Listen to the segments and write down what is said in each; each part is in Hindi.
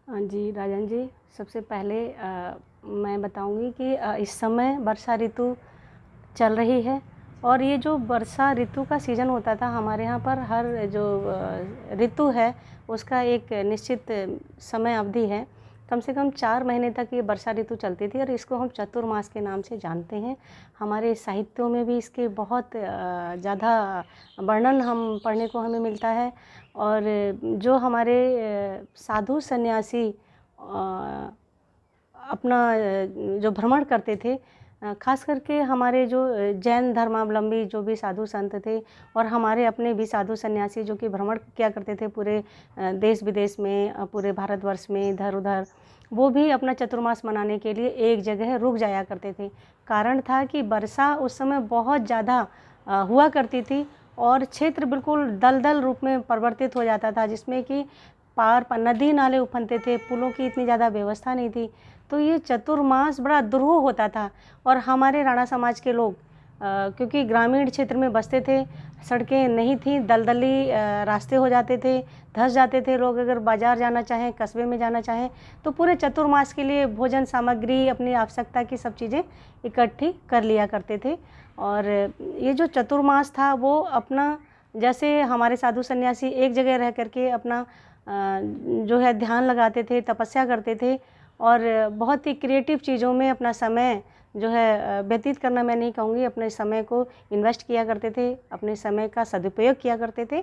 हाँ जी, राजन जी, सबसे पहले मैं बताऊँगी कि इस समय वर्षा ऋतु चल रही है और ये जो वर्षा ऋतु का सीज़न होता था हमारे यहाँ पर हर जो ऋतु है उसका एक निश्चित समय अवधि है। कम से कम 4 महीने तक ये वर्षा ऋतु चलती थी और इसको हम चतुर्मास के नाम से जानते हैं। हमारे साहित्यों में भी इसके बहुत ज़्यादा वर्णन हम पढ़ने को हमें मिलता है और जो हमारे साधु सन्यासी अपना जो भ्रमण करते थे, ख़ास करके हमारे जो जैन धर्मावलंबी जो भी साधु संत थे और हमारे अपने भी साधु सन्यासी जो कि भ्रमण किया करते थे पूरे देश विदेश में, पूरे भारतवर्ष में इधर उधर, वो भी अपना चतुर्मास मनाने के लिए एक जगह रुक जाया करते थे। कारण था कि वर्षा उस समय बहुत ज़्यादा हुआ करती थी और क्षेत्र बिल्कुल दलदल रूप में परिवर्तित हो जाता था, जिसमें कि पार नदी नाले उफनते थे, पुलों की इतनी ज़्यादा व्यवस्था नहीं थी। तो ये चतुर्मास बड़ा दुरूह होता था और हमारे राणा समाज के लोग क्योंकि ग्रामीण क्षेत्र में बसते थे, सड़कें नहीं थी, दलदली रास्ते हो जाते थे, धंस जाते थे। लोग अगर बाज़ार जाना चाहें, कस्बे में जाना चाहें तो पूरे चतुर्मास के लिए भोजन सामग्री, अपनी आवश्यकता की सब चीज़ें इकट्ठी कर लिया करते थे। और ये जो चतुर्मास था वो अपना, जैसे हमारे साधु सन्यासी एक जगह रह करके अपना जो है ध्यान लगाते थे, तपस्या करते थे और बहुत ही क्रिएटिव चीज़ों में अपना समय जो है व्यतीत करना मैं नहीं कहूँगी, अपने समय को इन्वेस्ट किया करते थे, अपने समय का सदुपयोग किया करते थे।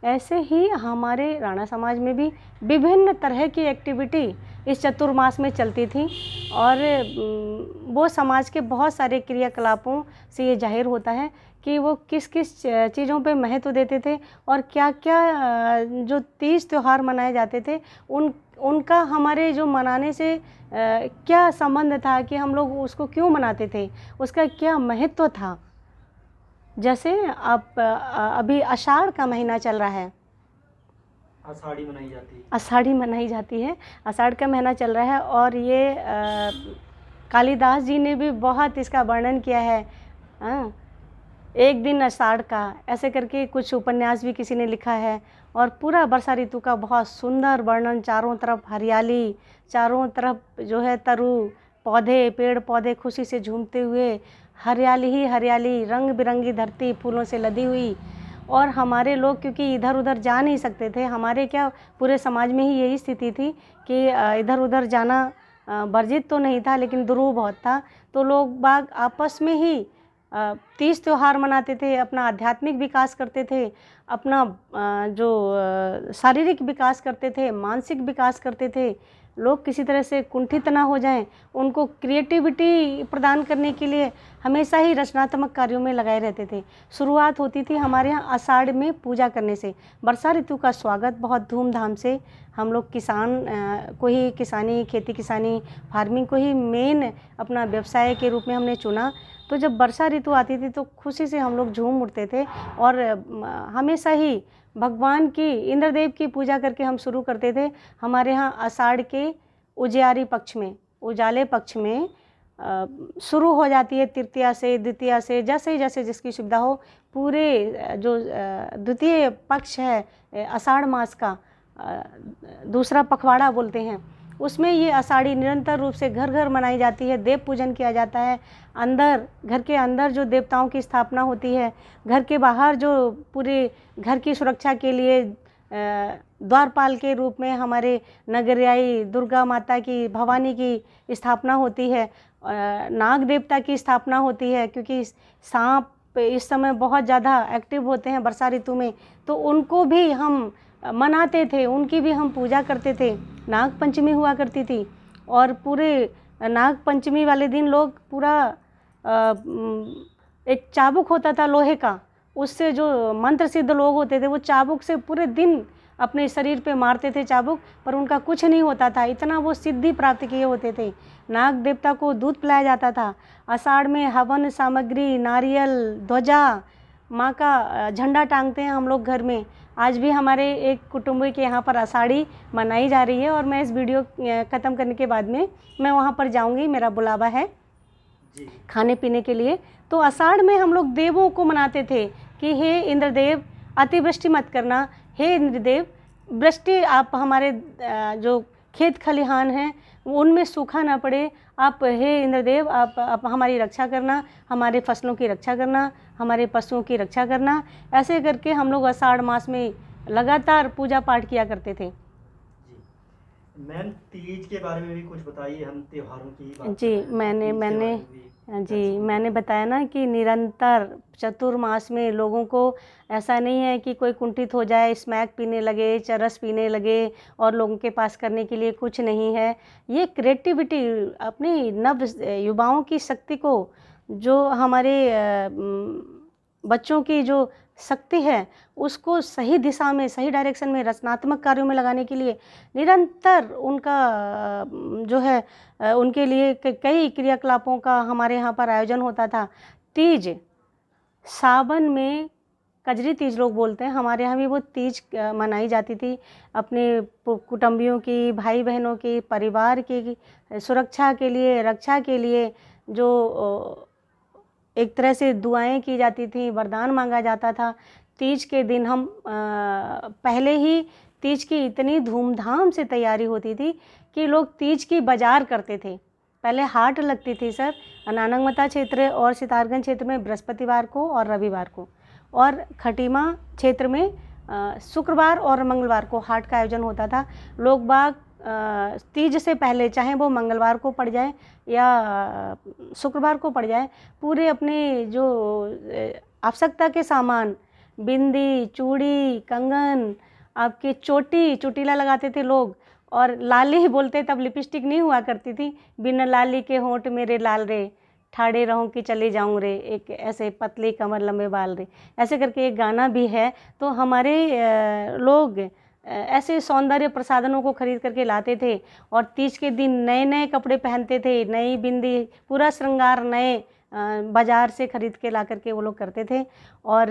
ऐसे ही हमारे राणा समाज में भी विभिन्न तरह की एक्टिविटी इस चतुर्मास में चलती थी और वो समाज के बहुत सारे क्रियाकलापों से ये जाहिर होता है कि वो किस किस चीज़ों पे महत्व देते थे और क्या क्या जो तीज त्यौहार मनाए जाते थे उनका हमारे जो मनाने से क्या संबंध था, कि हम लोग उसको क्यों मनाते थे, उसका क्या महत्व था। जैसे आप अभी आषाढ़ का महीना चल रहा है, आषाढ़ी मनाई जाती है। आषाढ़ी मनाई जाती है, आषाढ़ का महीना चल रहा है और ये कालिदास जी ने भी बहुत इसका वर्णन किया है। एक दिन आषाढ़ का, ऐसे करके कुछ उपन्यास भी किसी ने लिखा है और पूरा वर्षा ऋतु का बहुत सुंदर वर्णन, चारों तरफ हरियाली, चारों तरफ जो है तरु पौधे, पेड़ पौधे खुशी से झूमते हुए, हरियाली ही हरियाली, रंग बिरंगी धरती फूलों से लदी हुई। और हमारे लोग क्योंकि इधर उधर जा नहीं सकते थे, हमारे क्या पूरे समाज में ही यही स्थिति थी कि इधर उधर जाना वर्जित तो नहीं था लेकिन दुरूह बहुत था। तो लोग बाग आपस में ही तीज त्यौहार मनाते थे, अपना आध्यात्मिक विकास करते थे, अपना जो शारीरिक विकास करते थे, मानसिक विकास करते थे। लोग किसी तरह से कुंठित ना हो जाएं, उनको क्रिएटिविटी प्रदान करने के लिए हमेशा ही रचनात्मक कार्यों में लगाए रहते थे। शुरुआत होती थी हमारे यहाँ आषाढ़ में पूजा करने से। वर्षा ऋतु का स्वागत बहुत धूमधाम से हम लोग किसान को ही, किसानी, खेती किसानी, फार्मिंग को ही मेन अपना व्यवसाय के रूप में हमने चुना। तो जब वर्षा ऋतु आती थी तो खुशी से हम लोग झूम उठते थे और हमेशा ही भगवान की, इंद्रदेव की पूजा करके हम शुरू करते थे। हमारे यहाँ आषाढ़ के उजियारी पक्ष में, उजाले पक्ष में शुरू हो जाती है तृतीया से, द्वितीया से, जैसे जैसे जिसकी सुविधा हो। पूरे जो द्वितीय पक्ष है आषाढ़ मास का, दूसरा पखवाड़ा बोलते हैं, उसमें ये आषाढ़ी निरंतर रूप से घर घर मनाई जाती है। देव पूजन किया जाता है, अंदर घर के अंदर जो देवताओं की स्थापना होती है, घर के बाहर जो पूरे घर की सुरक्षा के लिए द्वारपाल के रूप में हमारे नगरियाई दुर्गा माता की, भवानी की स्थापना होती है, नाग देवता की स्थापना होती है, क्योंकि सांप इस समय बहुत ज़्यादा एक्टिव होते हैं वर्षा ऋतु में, तो उनको भी हम मनाते थे, उनकी भी हम पूजा करते थे। नाग पंचमी हुआ करती थी और पूरे नाग पंचमी वाले दिन लोग पूरा एक चाबुक होता था लोहे का, उससे जो मंत्र सिद्ध लोग होते थे वो चाबुक से पूरे दिन अपने शरीर पे मारते थे चाबुक, पर उनका कुछ नहीं होता था, इतना वो सिद्धि प्राप्त किए होते थे। नाग देवता को दूध पिलाया जाता था। आषाढ़ में हवन सामग्री, नारियल, ध्वजा, माँ का झंडा टांगते हैं हम लोग घर में। आज भी हमारे एक कुटुंब के यहाँ पर आषाढ़ी मनाई जा रही है और मैं इस वीडियो ख़त्म करने के बाद में मैं वहाँ पर जाऊँगी, मेरा बुलावा है खाने पीने के लिए। तो आषाढ़ में हम लोग देवों को मनाते थे कि हे इंद्रदेव अतिवृष्टि मत करना, हे इंद्रदेव वृष्टि आप हमारे जो खेत खलिहान हैं, उनमें सूखा ना पड़े। आप हे इंद्रदेव, आप हमारी रक्षा करना, हमारे फसलों की रक्षा करना, हमारे पशुओं की रक्षा करना। ऐसे करके हम लोग आषाढ़ मास में लगातार पूजा पाठ किया करते थे। जी मैम, तीज के बारे में भी कुछ बताइए, हम त्योहारों की बात जी कर रहे हैं, तीज के बारे में भी जी मैंने बताया ना कि निरंतर चतुर्मास में लोगों को ऐसा नहीं है कि कोई कुंठित हो जाए, स्मैक पीने लगे, चरस पीने लगे और लोगों के पास करने के लिए कुछ नहीं है। ये क्रिएटिविटी, अपनी नव युवाओं की शक्ति को, जो हमारे बच्चों की जो शक्ति है, उसको सही दिशा में, सही डायरेक्शन में, रचनात्मक कार्यों में लगाने के लिए निरंतर उनका जो है उनके लिए कई क्रियाकलापों का हमारे यहाँ पर आयोजन होता था। तीज, सावन में कजरी तीज लोग बोलते हैं, हमारे यहाँ भी वो तीज मनाई जाती थी। अपने कुटुंबियों की, भाई बहनों की, परिवार की सुरक्षा के लिए, रक्षा के लिए जो एक तरह से दुआएं की जाती थी, वरदान मांगा जाता था। तीज के दिन हम पहले ही तीज की इतनी धूमधाम से तैयारी होती थी कि लोग तीज की बाजार करते थे। पहले हाट लगती थी सर, नानंगमता क्षेत्र और सितारगंज क्षेत्र में बृहस्पतिवार को और रविवार को, और खटीमा क्षेत्र में शुक्रवार और मंगलवार को हाट का आयोजन होता था। लोग बाग तीज से पहले, चाहे वो मंगलवार को पड़ जाए या शुक्रवार को पड़ जाए, पूरे अपने जो आवश्यकता के सामान, बिंदी, चूड़ी, कंगन, आपके चोटी, चुटीला लगाते थे लोग, और लाली बोलते, तब लिपस्टिक नहीं हुआ करती थी। बिना लाली के होंठ मेरे लाल रे, ठाड़े रहूं कि चले जाऊं रे, एक ऐसे पतली कमर लंबे बाल रे, ऐसे करके एक गाना भी है। तो हमारे लोग ऐसे सौंदर्य प्रसाधनों को खरीद करके लाते थे, और तीज के दिन नए नए कपड़े पहनते थे, नई बिंदी, पूरा श्रृंगार नए बाज़ार से खरीद के ला करके वो लोग करते थे। और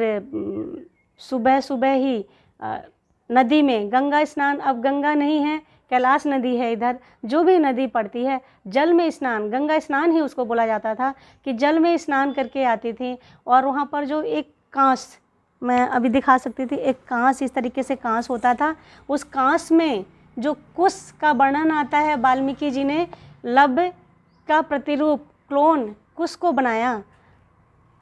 सुबह सुबह ही नदी में गंगा स्नान, अब गंगा नहीं है, कैलाश नदी है इधर, जो भी नदी पड़ती है, जल में स्नान, गंगा स्नान ही उसको बोला जाता था, कि जल में स्नान करके आती थी। और वहाँ पर जो एक कांस, मैं अभी दिखा सकती थी, एक कांस, इस तरीके से कांस होता था, उस कांस में जो कुश का वर्णन आता है, वाल्मीकि जी ने लब का प्रतिरूप, क्लोन कुश को बनाया,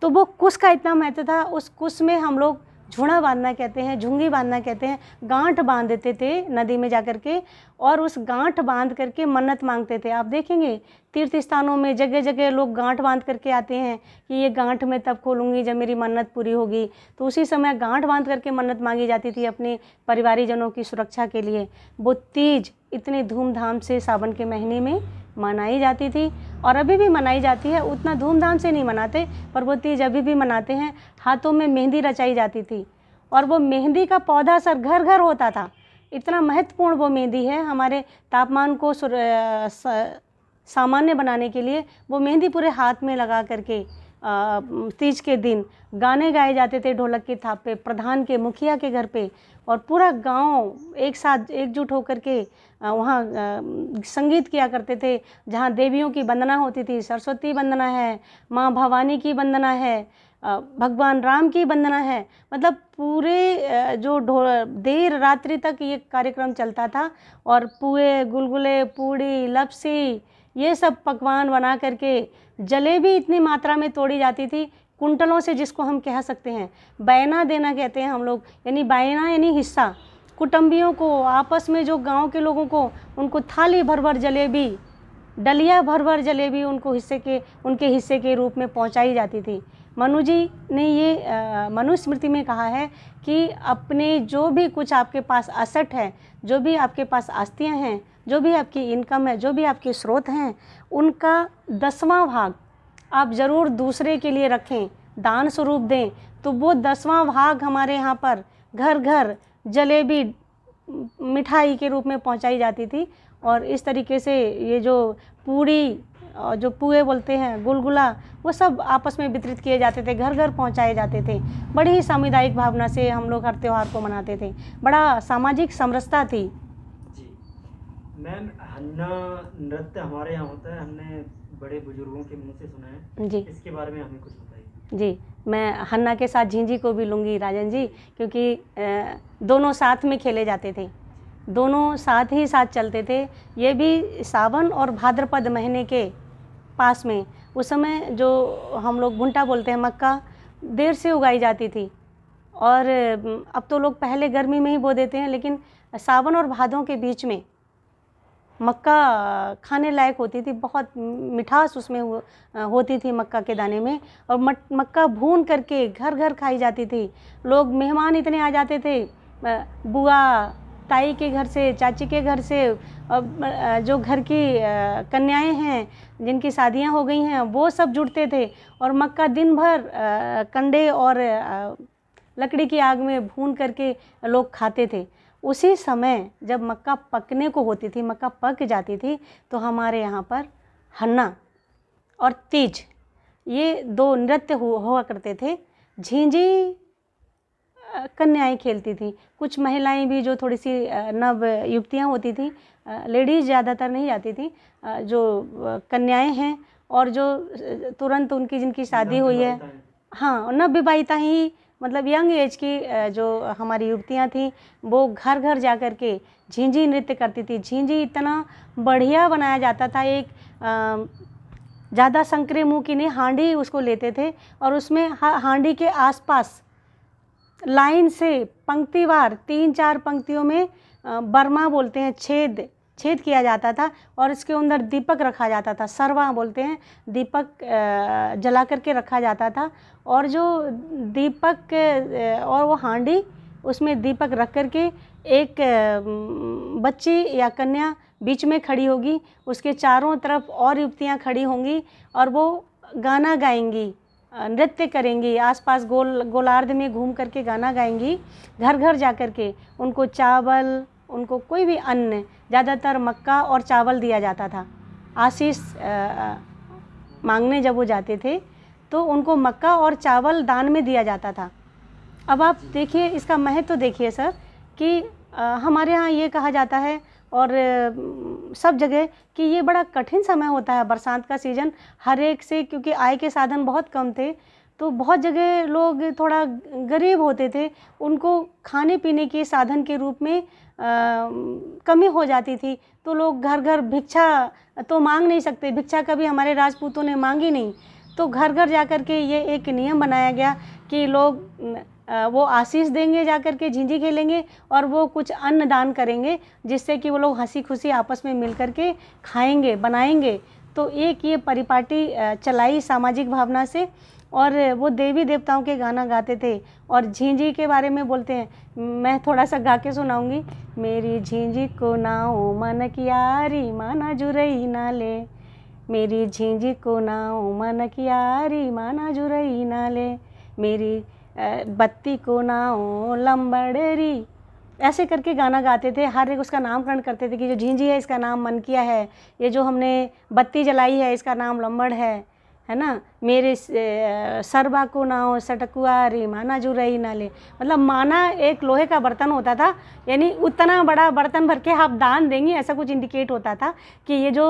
तो वो कुश का इतना महत्व था। उस कुश में हम लोग झूड़ा बांधना कहते हैं, झुंगी बांधना कहते हैं, गांठ बांध देते थे नदी में जा कर के, और उस गांठ बांध करके मन्नत मांगते थे। आप देखेंगे तीर्थ स्थानों में जगह जगह लोग गांठ बांध करके आते हैं कि ये गांठ मैं तब खोलूँगी जब मेरी मन्नत पूरी होगी। तो उसी समय गांठ बांध करके मन्नत मांगी जाती थी अपने परिवारीजनों की सुरक्षा के लिए। वो तीज इतने धूमधाम से सावन के महीने में मनाई जाती थी, और अभी भी मनाई जाती है। उतना धूमधाम से नहीं मनाते, पर वो तीज अभी भी मनाते हैं। हाथों में मेहंदी रचाई जाती थी, और वो मेहंदी का पौधा सर घर घर होता था। इतना महत्वपूर्ण वो मेहंदी है, हमारे तापमान को सामान्य बनाने के लिए वो मेहंदी पूरे हाथ में लगा करके तीज के दिन गाने गाए जाते थे ढोलक की थाप पे, प्रधान के, मुखिया के घर पे, और पूरा गांव एक साथ एकजुट होकर के वहाँ संगीत किया करते थे। जहाँ देवियों की वंदना होती थी, सरस्वती वंदना है, माँ भवानी की वंदना है, भगवान राम की वंदना है, मतलब पूरे जो देर रात्रि तक ये कार्यक्रम चलता था। और पुए, गुलगुले, पूड़ी, लपसी, ये सब पकवान बना करके, जलेबी इतनी मात्रा में तोड़ी जाती थी कुंटलों से, जिसको हम कह सकते हैं बैना देना कहते हैं हम लोग, यानी बैना यानी हिस्सा। कुटुंबियों को आपस में, जो गांव के लोगों को, उनको थाली भर भर जलेबी, डलिया भर भर जलेबी उनके हिस्से के रूप में पहुंचाई जाती थी। मनु जी ने ये मनुस्मृति में कहा है कि अपने जो भी कुछ आपके पास असट है, जो भी आपके पास आस्तियाँ हैं, जो भी आपकी इनकम है, जो भी आपके स्रोत हैं, उनका 10वां भाग आप ज़रूर दूसरे के लिए रखें, दान स्वरूप दें। तो वो 10वां भाग हमारे यहाँ पर घर घर जलेबी मिठाई के रूप में पहुँचाई जाती थी। और इस तरीके से ये जो पूड़ी और जो पुए बोलते हैं, गुलगुला, वो सब आपस में वितरित किए जाते थे, घर घर पहुंचाए जाते थे। बड़ी ही सामुदायिक भावना से हम लोग हर त्यौहार को मनाते थे, बड़ा सामाजिक समरसता थी। जी मैम, हन्ना नृत्य हमारे यहाँ होता है, हमने बड़े बुजुर्गों के मुंह से सुना है जी, इसके बारे में हमें कुछ बताइए। जी, मैं हन्ना के साथ झिंझी को भी लूँगी राजन जी, क्योंकि दोनों साथ में खेले जाते थे। दोनों साथ ही साथ चलते थे। ये भी सावन और भाद्रपद महीने के पास में, उस समय जो हम लोग भुट्टा बोलते हैं, मक्का देर से उगाई जाती थी। और अब तो लोग पहले गर्मी में ही बो देते हैं, लेकिन सावन और भादों के बीच में मक्का खाने लायक होती थी। बहुत मिठास उसमें होती थी मक्का के दाने में। और मक्का भून करके घर घर खाई जाती थी। लोग मेहमान इतने आ जाते थे, बुआ ताई के घर से, चाची के घर से, जो घर की कन्याएं हैं जिनकी शादियां हो गई हैं, वो सब जुटते थे और मक्का दिन भर कंडे और लकड़ी की आग में भून करके लोग खाते थे। उसी समय जब मक्का पकने को होती थी, मक्का पक जाती थी, तो हमारे यहाँ पर हन्ना और तीज, ये दो नृत्य हुआ करते थे। झिंझी कन्याएं खेलती थी, कुछ महिलाएं भी जो थोड़ी सी नव युवतियाँ होती थी, लेडीज़ ज़्यादातर नहीं जाती थी, जो कन्याएं हैं और जो तुरंत उनकी जिनकी शादी हुई है, हाँ, नवविवाहिता ही, मतलब यंग एज की जो हमारी युवतियाँ थीं, वो घर घर जा कर के झिंझी नृत्य करती थी। झिंझी इतना बढ़िया बनाया जाता था, एक ज़्यादा संकरे मुँह की नहीं, हांडी उसको लेते थे और उसमें हांडी के आसपास लाइन से पंक्तिवार 3-4 पंक्तियों में बर्मा बोलते हैं, छेद किया जाता था और इसके अंदर दीपक रखा जाता था, सरवा बोलते हैं, दीपक जला करके रखा जाता था। और जो दीपक और वो हांडी, उसमें दीपक रख करके एक बच्ची या कन्या बीच में खड़ी होगी, उसके चारों तरफ और युवतियाँ खड़ी होंगी और वो गाना गाएंगी, नृत्य करेंगी, आसपास गोलार्ध में घूम करके गाना गाएंगी। घर घर जा कर के उनको चावल, उनको कोई भी अन्न, ज़्यादातर मक्का और चावल दिया जाता था। आशीष मांगने जब वो जाते थे तो उनको मक्का और चावल दान में दिया जाता था। अब आप देखिए इसका महत्व तो देखिए सर, कि हमारे यहाँ ये कहा जाता है और सब जगह कि ये बड़ा कठिन समय होता है, बरसात का सीज़न हर एक से, क्योंकि आय के साधन बहुत कम थे, तो बहुत जगह लोग थोड़ा गरीब होते थे, उनको खाने पीने के साधन के रूप में कमी हो जाती थी, तो लोग घर घर भिक्षा तो मांग नहीं सकते, भिक्षा कभी हमारे राजपूतों ने मांगी नहीं, तो घर घर जा कर के ये एक नियम बनाया गया कि लोग वो आशीष देंगे, जा कर के झिंझी खेलेंगे और वो कुछ अन्न दान करेंगे, जिससे कि वो लोग हंसी खुशी आपस में मिल कर के खाएंगे, बनाएंगे। तो एक ये परिपाटी चलाई सामाजिक भावना से, और वो देवी देवताओं के गाना गाते थे और झिंझी के बारे में बोलते हैं। मैं थोड़ा सा गा के सुनाऊंगी। मेरी झिंझी को नाओ मन की यारी, माना जुरई ना ले, मेरी झिंझी को नाओ मन की यारी, माना जुरई ना ले, मेरी बत्ती को नाओ लंबड़ेरी। ऐसे करके गाना गाते थे, हर एक उसका नामकरण करते थे कि जो झिंझी है इसका नाम मनकिया है, ये जो हमने बत्ती जलाई है इसका नाम लंबड़ है ना, मेरे सरबा को नाओ सटकुआरी, माना जुरई ना ले। मतलब माना एक लोहे का बर्तन होता था, यानी उतना बड़ा बर्तन भर के आप दान देंगे, ऐसा कुछ इंडिकेट होता था कि ये जो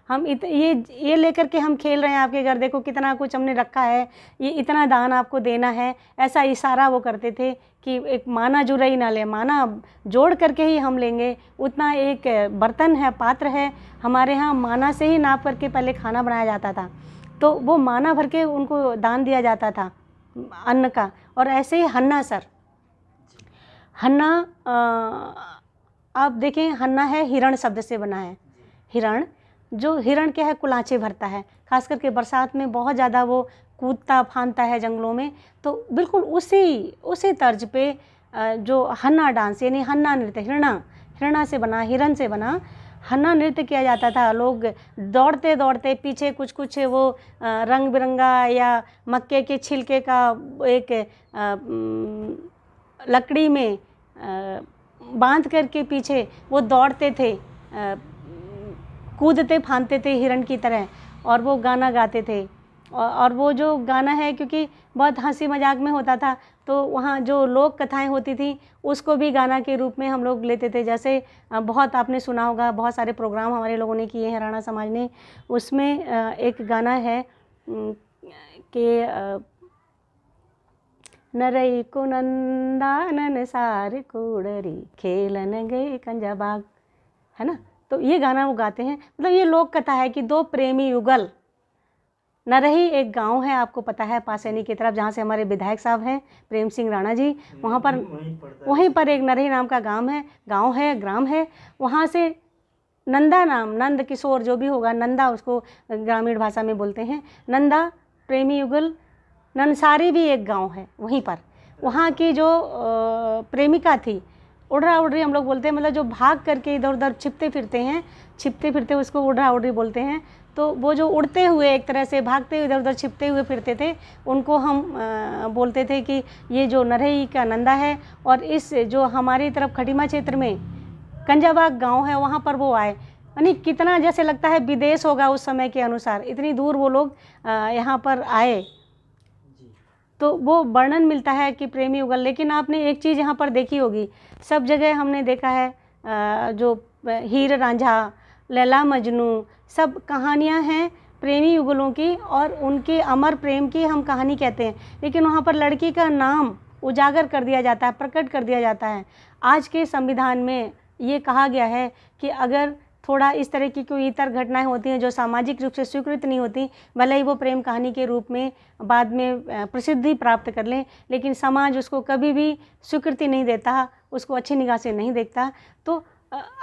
हम ये लेकर के हम खेल रहे हैं आपके घर, देखो कितना कुछ हमने रखा है, ये इतना दान आपको देना है, ऐसा इशारा वो करते थे कि एक माना जुरई ना ले, माना जोड़ करके ही हम लेंगे, उतना एक बर्तन है, पात्र है। हमारे यहाँ माना से ही नाप करके पहले खाना बनाया जाता था, तो वो माना भर के उनको दान दिया जाता था अन्न का। और ऐसे ही हन्ना सर, हन्ना आप देखें, हन्ना है हिरण शब्द से बना है। हिरण, जो हिरण क्या है, कुलाचे भरता है, खास करके बरसात में बहुत ज़्यादा वो कूदता फांदता है जंगलों में, तो बिल्कुल उसी तर्ज पे जो हन्ना डांस, यानी हन्ना नृत्य, हिरणा से बना, हिरण से बना हन्ना नृत्य किया जाता था। लोग दौड़ते दौड़ते पीछे कुछ वो रंग बिरंगा या मक्के के छिलके का एक लकड़ी में बांध करके पीछे वो दौड़ते थे, कूदते फांदते थे हिरण की तरह, और वो गाना गाते थे। और वो जो गाना है, क्योंकि बहुत हंसी मजाक में होता था, तो वहाँ जो लोक कथाएं होती थी उसको भी गाना के रूप में हम लोग लेते थे। जैसे बहुत आपने सुना होगा, बहुत सारे प्रोग्राम हमारे लोगों ने किए हैं हरियाणा समाज ने, उसमें एक गाना है कि नरई को नंदानन सार कोडरी खेलन गए कंजा बाग, है ना। तो ये गाना वो गाते हैं। मतलब ये लोक कथा है कि दो प्रेमी युगल। नरही एक गांव है, आपको पता है, पासैनी की तरफ, जहाँ से हमारे विधायक साहब हैं प्रेम सिंह राणा जी, वहाँ पर वहीं पर एक नरही नाम का गांव है ग्राम है। वहाँ से नंदा नाम, नंद किशोर जो भी होगा, नंदा उसको ग्रामीण भाषा में बोलते हैं, नंदा प्रेमी युगल। ननसारी भी एक गांव है वहीं पर। वहाँ की जो प्रेमिका थी, उड़रा उड़री हम लोग बोलते हैं, मतलब जो भाग करके इधर उधर छिपते फिरते उसको उड़रा उड़री बोलते हैं। तो वो जो उड़ते हुए, एक तरह से भागते हुए इधर उधर छिपते हुए फिरते थे, उनको हम बोलते थे कि ये जो नरही का नंदा है। और इस जो हमारी तरफ खटीमा क्षेत्र में कंजाबाग गांव है, वहाँ पर वो आए। यानी कितना जैसे लगता है विदेश होगा उस समय के अनुसार, इतनी दूर वो लोग यहाँ पर आए। तो वो वर्णन मिलता है कि प्रेमी युगल। लेकिन आपने एक चीज़ यहाँ पर देखी होगी, सब जगह हमने देखा है जो हीर रांझा, लैला मजनू, सब कहानियाँ हैं प्रेमी युगलों की, और उनके अमर प्रेम की हम कहानी कहते हैं। लेकिन वहाँ पर लड़की का नाम उजागर कर दिया जाता है, प्रकट कर दिया जाता है। आज के संविधान में ये कहा गया है कि अगर थोड़ा इस तरह की कोई इतर घटनाएं होती हैं जो सामाजिक रूप से स्वीकृत नहीं होती, भले ही वो प्रेम कहानी के रूप में बाद में प्रसिद्धि प्राप्त कर लें, लेकिन समाज उसको कभी भी स्वीकृति नहीं देता, उसको अच्छी निगाह से नहीं देखता, तो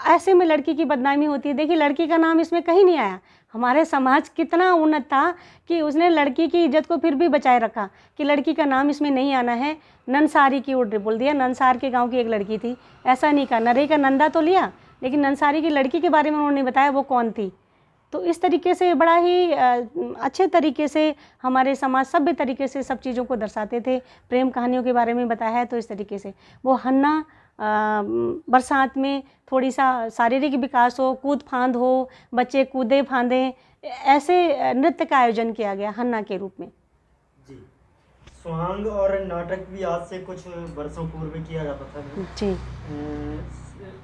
ऐसे में लड़की की बदनामी होती है। देखिए, लड़की का नाम इसमें कहीं नहीं आया। हमारे समाज कितना उन्नत था कि उसने लड़की की इज्जत को फिर भी बचाए रखा कि लड़की का नाम इसमें नहीं आना है। ननसारी की उड़ बोल दिया, ननसार के गांव की एक लड़की थी, ऐसा नहीं कहा। नरही का नंदा तो लिया, लेकिन ननसारी की लड़की के बारे में उन्होंने बताया वो कौन थी। तो इस तरीके से बड़ा ही अच्छे तरीके से हमारे समाज सभ्य तरीके से सब चीज़ों को दर्शाते थे। प्रेम कहानियों के बारे में बताया है तो इस तरीके से। वो हन्ना बरसात में थोड़ी सा शारीरिक विकास हो, कूद फांद हो, बच्चे कूदे फांदे, ऐसे नृत्य का आयोजन किया गया हन्ना के रूप में। जी, स्वांग और नाटक भी आज से कुछ वर्षों पूर्व किया जाता था जी।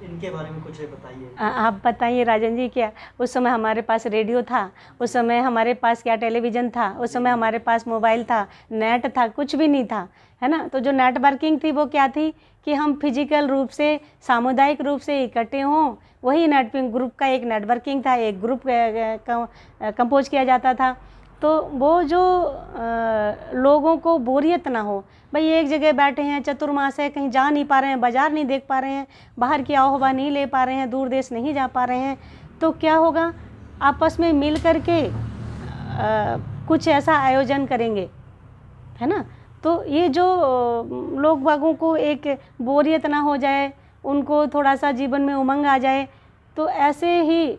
इनके बारे में कुछ बताइए। आप बताइए राजन जी, क्या उस समय हमारे पास रेडियो था, उस समय हमारे पास क्या टेलीविज़न था, उस समय हमारे पास मोबाइल था, नेट था, कुछ भी नहीं था, है ना। तो जो नेटवर्किंग थी वो क्या थी कि हम फिजिकल रूप से, सामुदायिक रूप से इकट्ठे हों, वही नेटवर्किंग ग्रुप का एक नेटवर्किंग था, एक ग्रुप कंपोज किया जाता था। तो वो जो लोगों को बोरियत ना हो, भाई एक जगह बैठे हैं, चतुर्मास है, कहीं जा नहीं पा रहे हैं, बाज़ार नहीं देख पा रहे हैं, बाहर की आओ हवा नहीं ले पा रहे हैं, दूर देश नहीं जा पा रहे हैं, तो क्या होगा, आपस में मिल कर के कुछ ऐसा आयोजन करेंगे, है ना। तो ये जो लोग बागों को एक बोरियत ना हो जाए, उनको थोड़ा सा जीवन में उमंग आ जाए, तो ऐसे ही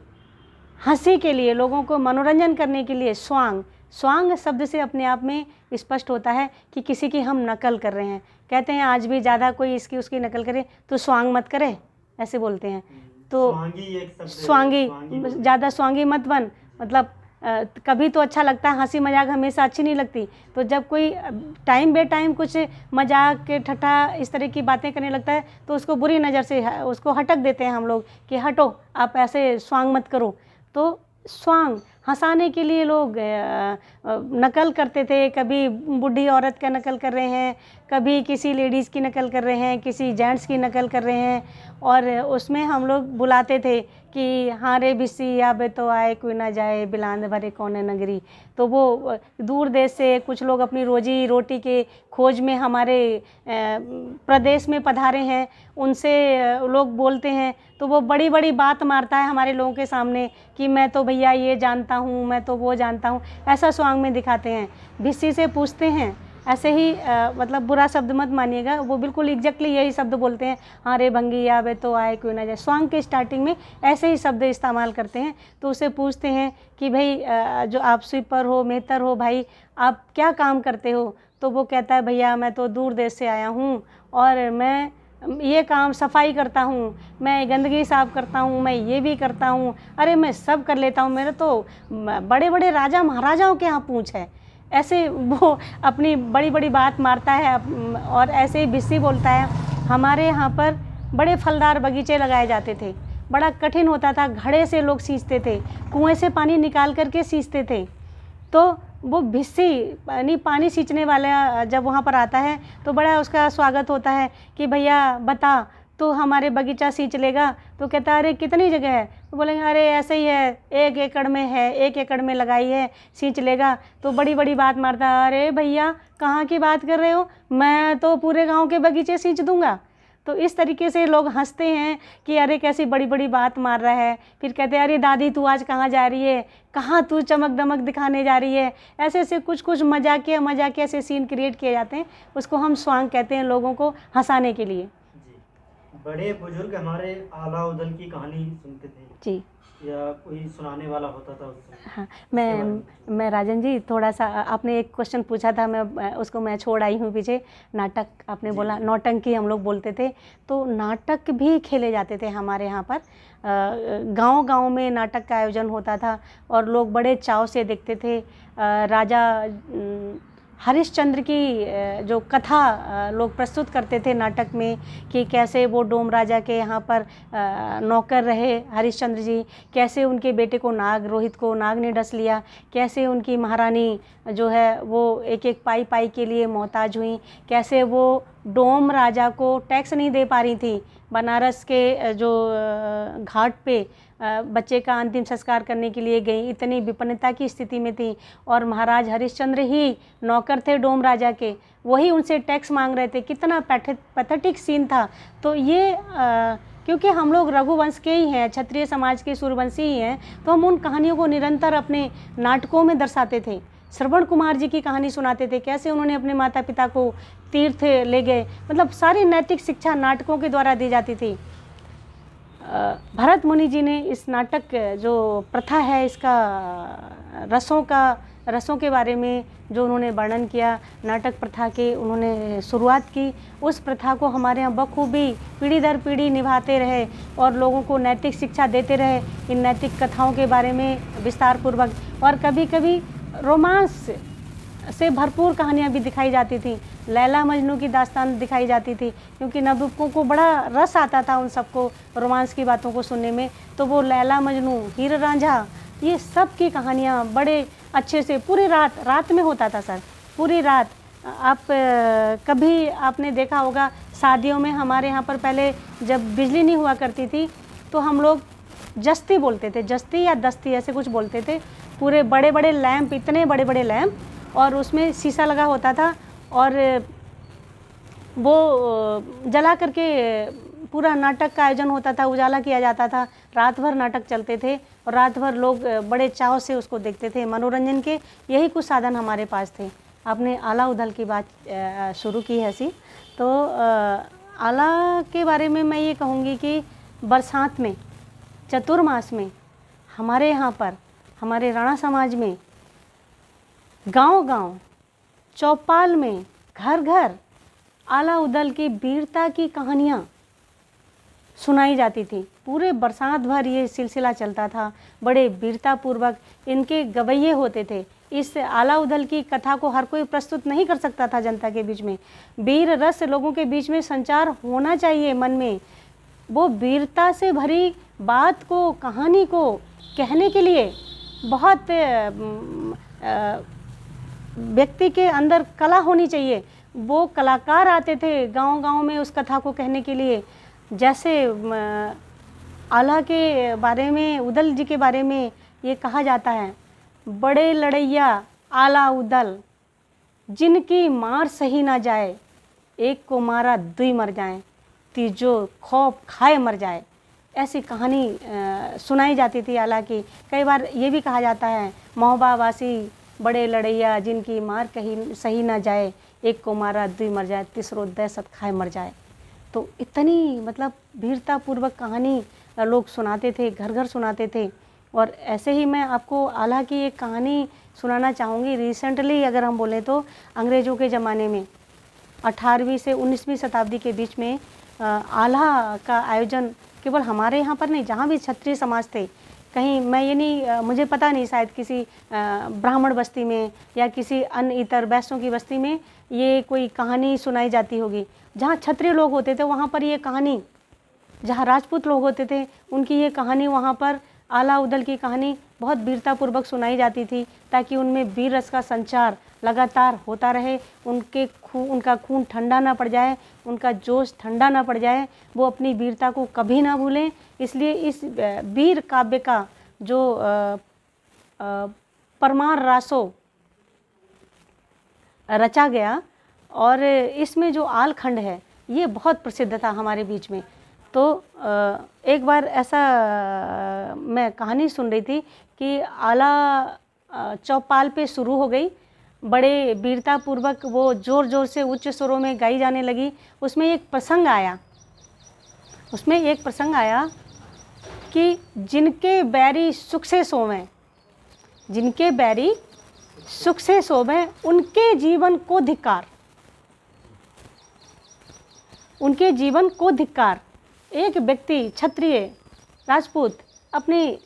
हंसी के लिए, लोगों को मनोरंजन करने के लिए स्वांग शब्द से अपने आप में स्पष्ट होता है कि किसी की हम नकल कर रहे हैं। कहते हैं आज भी ज़्यादा कोई इसकी उसकी नकल करे तो स्वांग मत करे, ऐसे बोलते हैं। तो स्वांगी, ज़्यादा स्वांगी मत बन, मतलब कभी तो अच्छा लगता है, हंसी मजाक हमेशा अच्छी नहीं लगती। तो जब कोई टाइम बे टाइम कुछ मजाक के ठट्ठा इस तरह की बातें करने लगता है तो उसको बुरी नज़र से उसको हटक देते हैं हम लोग कि हटो, आप ऐसे स्वांग मत करो। तो स्वांग हंसाने के लिए लोग नकल करते थे, कभी बूढ़ी औरत का नकल कर रहे हैं, कभी किसी लेडीज़ की नकल कर रहे हैं, किसी जेंट्स की नकल कर रहे हैं, और उसमें हम लोग बुलाते थे कि हाँ रे बिस्सी आबे तो आए कोई ना जाए, बिलांद भरे कौन नगरी। तो वो दूर देश से कुछ लोग अपनी रोजी रोटी के खोज में हमारे प्रदेश में पधारे हैं, उनसे लोग बोलते हैं तो वो बड़ी बड़ी बात मारता है हमारे लोगों के सामने कि मैं तो भैया ये जानता हूँ, मैं तो वो जानता हूँ, ऐसा स्वांग में दिखाते हैं। भिस्सी से पूछते हैं, ऐसे ही मतलब बुरा शब्द मत मानिएगा, वो बिल्कुल एग्जैक्टली यही शब्द बोलते हैं, हाँ रे भंगी आवे तो आए कोई ना जाए। स्वांग के स्टार्टिंग में ऐसे ही शब्द इस्तेमाल करते हैं। तो उसे पूछते हैं कि भाई जो आप स्वीपर हो, मेहतर हो, भाई आप क्या काम करते हो। तो वो कहता है भैया मैं तो दूर देश से आया हूँ और मैं ये काम सफाई करता हूँ, मैं गंदगी साफ करता हूँ, मैं ये भी करता हूँ, अरे मैं सब कर लेता हूँ, मेरे तो बड़े बड़े राजा महाराजाओं के यहाँ पूँछ है। ऐसे वो अपनी बड़ी बड़ी बात मारता है। और ऐसे ही भिस्सी बोलता है, हमारे यहाँ पर बड़े फलदार बगीचे लगाए जाते थे, बड़ा कठिन होता था, घड़े से लोग सींचते थे, कुएं से पानी निकाल करके सींचते थे। तो वो भिस्सी नहीं पानी सींचने वाला जब वहाँ पर आता है तो बड़ा उसका स्वागत होता है कि भैया बता तो हमारे बगीचा सींच लेगा। तो कहता है अरे कितनी जगह है? तो बोलेंगे अरे ऐसे ही है, 1 एकड़ में है, 1 एकड़ में लगाई है, सींच लेगा। तो बड़ी बड़ी बात मारता है, अरे भैया कहाँ की बात कर रहे हो, मैं तो पूरे गांव के बगीचे सींच दूंगा। तो इस तरीके से लोग हंसते हैं कि अरे कैसी बड़ी बड़ी बात मार रहा है। फिर कहते हैं अरे दादी तू आज कहाँ जा रही है, कहाँ तू चमक दमक दिखाने जा रही है। ऐसे ऐसे कुछ मजाकिया ऐसे सीन क्रिएट किए जाते हैं, उसको हम स्वांग कहते हैं, लोगों को हंसाने के लिए। जी, बड़े बुजुर्ग हमारे आला उदल की कहानी सुनते थे जी, या कोई सुनाने वाला होता था उससे? हाँ, मैं राजन जी थोड़ा सा आपने एक क्वेश्चन पूछा था, मैं उसको मैं छोड़ आई हूँ पीछे। नाटक आपने बोला, नौटंकी हम लोग बोलते थे, तो नाटक भी खेले जाते थे हमारे यहाँ पर। गांव-गांव में नाटक का आयोजन होता था और लोग बड़े चाव से देखते थे। राजा हरिश्चंद्र की जो कथा लोग प्रस्तुत करते थे नाटक में कि कैसे वो डोम राजा के यहाँ पर नौकर रहे हरिश्चंद्र जी, कैसे उनके बेटे को रोहित को नाग ने डस लिया, कैसे उनकी महारानी जो है वो एक एक पाई के लिए मोहताज हुई, कैसे वो डोम राजा को टैक्स नहीं दे पा रही थी। बनारस के जो घाट पे बच्चे का अंतिम संस्कार करने के लिए गई, इतनी विपन्नता की स्थिति में थी और महाराज हरिश्चंद्र ही नौकर थे डोम राजा के, वही उनसे टैक्स मांग रहे थे। कितना पैथेटिक सीन था। तो ये क्योंकि हम लोग रघुवंश के ही हैं, क्षत्रिय समाज के सूर्यवंशी ही हैं, तो हम उन कहानियों को निरंतर अपने नाटकों में दर्शाते थे। श्रवण कुमार जी की कहानी सुनाते थे, कैसे उन्होंने अपने माता पिता को तीर्थ ले गए, मतलब सारी नैतिक शिक्षा नाटकों के द्वारा दी जाती थी। भरत मुनि जी ने इस नाटक जो प्रथा है इसका रसों के बारे में जो उन्होंने वर्णन किया, नाटक प्रथा के उन्होंने शुरुआत की, उस प्रथा को हमारे यहाँ बखूबी पीढ़ी दर पीढ़ी निभाते रहे और लोगों को नैतिक शिक्षा देते रहे इन नैतिक कथाओं के बारे में विस्तार पूर्वक। और कभी कभी रोमांस से भरपूर कहानियाँ भी दिखाई जाती थी, लैला मजनू की दास्तान दिखाई जाती थी, क्योंकि नवयुवकों को बड़ा रस आता था उन सबको रोमांस की बातों को सुनने में। तो वो लैला मजनू, हीर रांझा, ये सब की कहानियाँ बड़े अच्छे से पूरी रात में होता था सर, पूरी रात। आप कभी आपने देखा होगा शादियों में हमारे यहाँ पर पहले जब बिजली नहीं हुआ करती थी तो हम लोग जस्ती बोलते थे, जस्ती या दस्ती ऐसे कुछ बोलते थे। पूरे बड़े बड़े लैंप, इतने बड़े बड़े लैंप, और उसमें शीशा लगा होता था और वो जला करके पूरा नाटक का आयोजन होता था, उजाला किया जाता था, रात भर नाटक चलते थे और रात भर लोग बड़े चाव से उसको देखते थे। मनोरंजन के यही कुछ साधन हमारे पास थे। आपने आला उदल की बात शुरू की है ऐसी, तो आला के बारे में मैं ये कहूँगी कि बरसात में, चतुर्मास में हमारे यहाँ पर, हमारे राणा समाज में, गांव-गांव, चौपाल में, घर घर आला उदल की वीरता की कहानियाँ सुनाई जाती थी। पूरे बरसात भर ये सिलसिला चलता था, बड़े वीरता पूर्वक इनके गवैये होते थे। इस आला उदल की कथा को हर कोई प्रस्तुत नहीं कर सकता था जनता के बीच में। वीर रस लोगों के बीच में संचार होना चाहिए मन में। वो वीरता से भरी बात को, कहानी को कहने के लिए बहुत व्यक्ति के अंदर कला होनी चाहिए। वो कलाकार आते थे गांव-गांव में उस कथा को कहने के लिए। जैसे आला के बारे में, उदल जी के बारे में ये कहा जाता है, बड़े लड़ैया आला उदल, जिनकी मार सही ना जाए, एक को मारा दुई मर जाए, तीजो खौफ खाए मर जाए। ऐसी कहानी सुनाई जाती थी आला की। कई बार ये भी कहा जाता है, महोबावासी बड़े लड़ैया, जिनकी मार कहीं सही ना जाए, एक को मारा दुई मर जाए, तीसरो दहशत खाए मर जाए। तो इतनी मतलब वीरता पूर्वक कहानी लोग सुनाते थे, घर घर सुनाते थे। और ऐसे ही मैं आपको आला की एक कहानी सुनाना चाहूँगी। रिसेंटली अगर हम बोलें तो अंग्रेज़ों के ज़माने में 18वीं से 19वीं शताब्दी के बीच में आला का आयोजन केवल हमारे यहाँ पर नहीं, जहाँ भी क्षत्रिय समाज थे, कहीं मैं ये नहीं, मुझे पता नहीं, शायद किसी ब्राह्मण बस्ती में या किसी अन्य इतर वैश्यों की बस्ती में ये कोई कहानी सुनाई जाती होगी। जहाँ क्षत्रिय लोग होते थे वहाँ पर ये कहानी, जहाँ राजपूत लोग होते थे उनकी ये कहानी वहाँ पर आला उदल की कहानी बहुत वीरतापूर्वक सुनाई जाती थी ताकि उनमें वीर रस का संचार लगातार होता रहे, उनका खून ठंडा ना पड़ जाए, उनका जोश ठंडा ना पड़ जाए, वो अपनी वीरता को कभी ना भूलें। इसलिए इस वीर काव्य का जो परमार रासो रचा गया और इसमें जो आलखंड है ये बहुत प्रसिद्ध था हमारे बीच में। तो एक बार ऐसा मैं कहानी सुन रही थी कि आला चौपाल पे शुरू हो गई, बड़े वीरतापूर्वक वो ज़ोर ज़ोर से उच्च स्वरों में गाई जाने लगी। उसमें एक प्रसंग आया कि जिनके बैरी सुख से सोवें, जिनके बैरी सुख से सोवें उनके जीवन को धिक्कार, उनके जीवन को धिक्कार। एक व्यक्ति क्षत्रिय राजपूत अपनी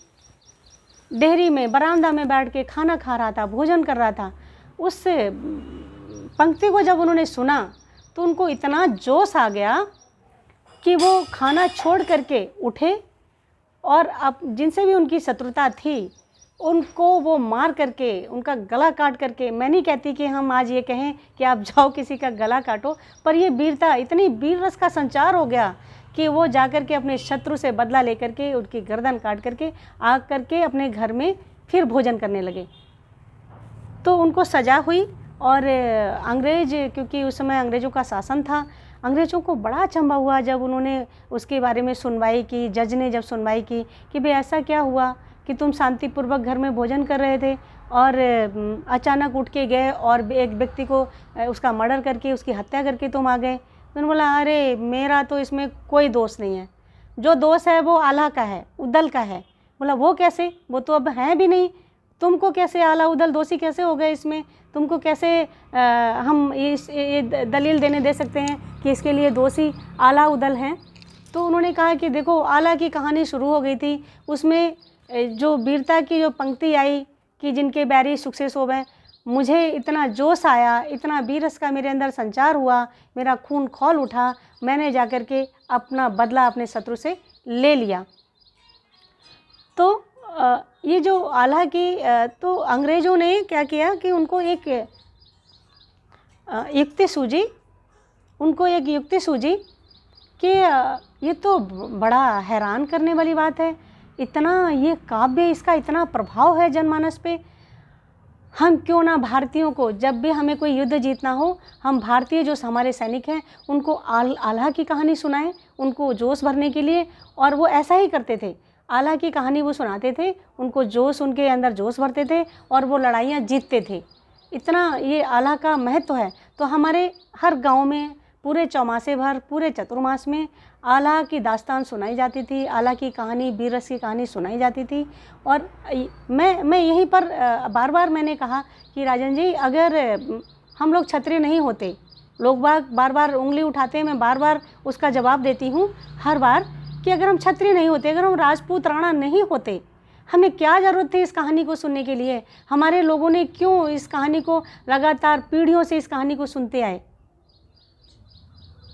डेहरी में बरामदा में बैठ के खाना खा रहा था, भोजन कर रहा था। उस पंक्ति को जब उन्होंने सुना तो उनको इतना जोश आ गया कि वो खाना छोड़ करके उठे और अब जिनसे भी उनकी शत्रुता थी उनको वो मार करके, उनका गला काट करके, मैं नहीं कहती कि हम आज ये कहें कि आप जाओ किसी का गला काटो, पर ये वीरता, इतनी वीर रस का संचार हो गया कि वो जा कर के अपने शत्रु से बदला लेकर के उनकी गर्दन काट करके आ करके अपने घर में फिर भोजन करने लगे। तो उनको सजा हुई और अंग्रेज, क्योंकि उस समय अंग्रेज़ों का शासन था, अंग्रेज़ों को बड़ा अचंभा हुआ जब उन्होंने उसके बारे में सुनवाई की। जज ने जब सुनवाई की कि भाई ऐसा क्या हुआ कि तुम शांतिपूर्वक घर में भोजन कर रहे थे और अचानक उठ के गए और एक व्यक्ति को उसका मर्डर करके, उसकी हत्या करके तुम आ गए। तो उन्होंने बोला अरे मेरा तो इसमें कोई दोष नहीं है, जो दोष है वो आला का है, उदल का है। बोला वो कैसे, वो तो अब हैं भी नहीं, तुमको कैसे आला उदल दोषी कैसे हो गए इसमें, तुमको कैसे हम ये दलील दे सकते हैं कि इसके लिए दोषी आला उदल हैं। तो उन्होंने कहा कि देखो आला की कहानी शुरू हो गई थी, उसमें जो वीरता की जो पंक्ति आई कि जिनके बैरी सुख से सोवें, मुझे इतना जोश आया, इतना वीरस का मेरे अंदर संचार हुआ, मेरा खून खौल उठा, मैंने जाकर के अपना बदला अपने शत्रु से ले लिया। तो ये जो आला की तो अंग्रेज़ों ने क्या किया कि उनको एक युक्ति सूझी, कि ये तो बड़ा हैरान करने वाली बात है, इतना ये काव्य, इसका इतना प्रभाव है जनमानस पे। हम क्यों ना भारतीयों को, जब भी हमें कोई युद्ध जीतना हो, हम भारतीय जो हमारे सैनिक हैं उनको आला की कहानी सुनाएं, उनको जोश भरने के लिए। और वो ऐसा ही करते थे, आला की कहानी वो सुनाते थे, उनको जोश, उनके अंदर जोश भरते थे और वो लड़ाइयाँ जीतते थे। इतना ये आला का महत्व है। तो हमारे हर गांव में पूरे चौमासे भर, पूरे चतुर्मास में आला की दास्तान सुनाई जाती थी, आला की कहानी, वीररस की कहानी सुनाई जाती थी। और मैं यहीं पर बार बार मैंने कहा कि राजन जी, अगर हम लोग क्षत्रिय नहीं होते, लोग बार बार उंगली उठाते हैं, मैं बार बार उसका जवाब देती हूँ हर बार कि अगर हम क्षत्रिय नहीं होते, अगर हम राजपूत राणा नहीं होते, हमें क्या ज़रूरत थी इस कहानी को सुनने के लिए। हमारे लोगों ने क्यों इस कहानी को लगातार पीढ़ियों से इस कहानी को सुनते आए,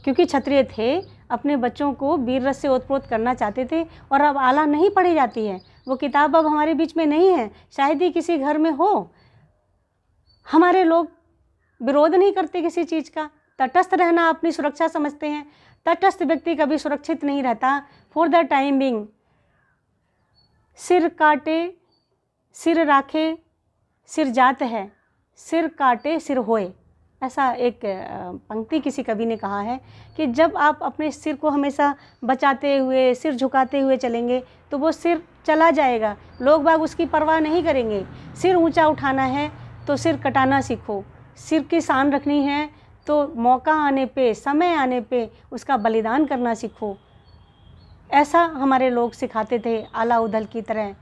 क्योंकि क्षत्रिय थे, अपने बच्चों को वीर रस से ओतप्रोत करना चाहते थे। और अब आला नहीं पढ़ी जाती है, वो किताब अब हमारे बीच में नहीं है, शायद ही किसी घर में हो। हमारे लोग विरोध नहीं करते किसी चीज़ का, तटस्थ रहना अपनी सुरक्षा समझते हैं। तटस्थ व्यक्ति कभी सुरक्षित नहीं रहता। फॉर द टाइम बिंग, सिर काटे सिर राखे सिर जात है, सिर काटे सिर होए, ऐसा एक पंक्ति किसी कवि ने कहा है कि जब आप अपने सिर को हमेशा बचाते हुए, सिर झुकाते हुए चलेंगे तो वो सिर चला जाएगा, लोग बाग उसकी परवाह नहीं करेंगे। सिर ऊंचा उठाना है तो सिर कटाना सीखो, सिर की शान रखनी है तो मौका आने पे, समय आने पे उसका बलिदान करना सीखो। ऐसा हमारे लोग सिखाते थे आला उदल की तरह।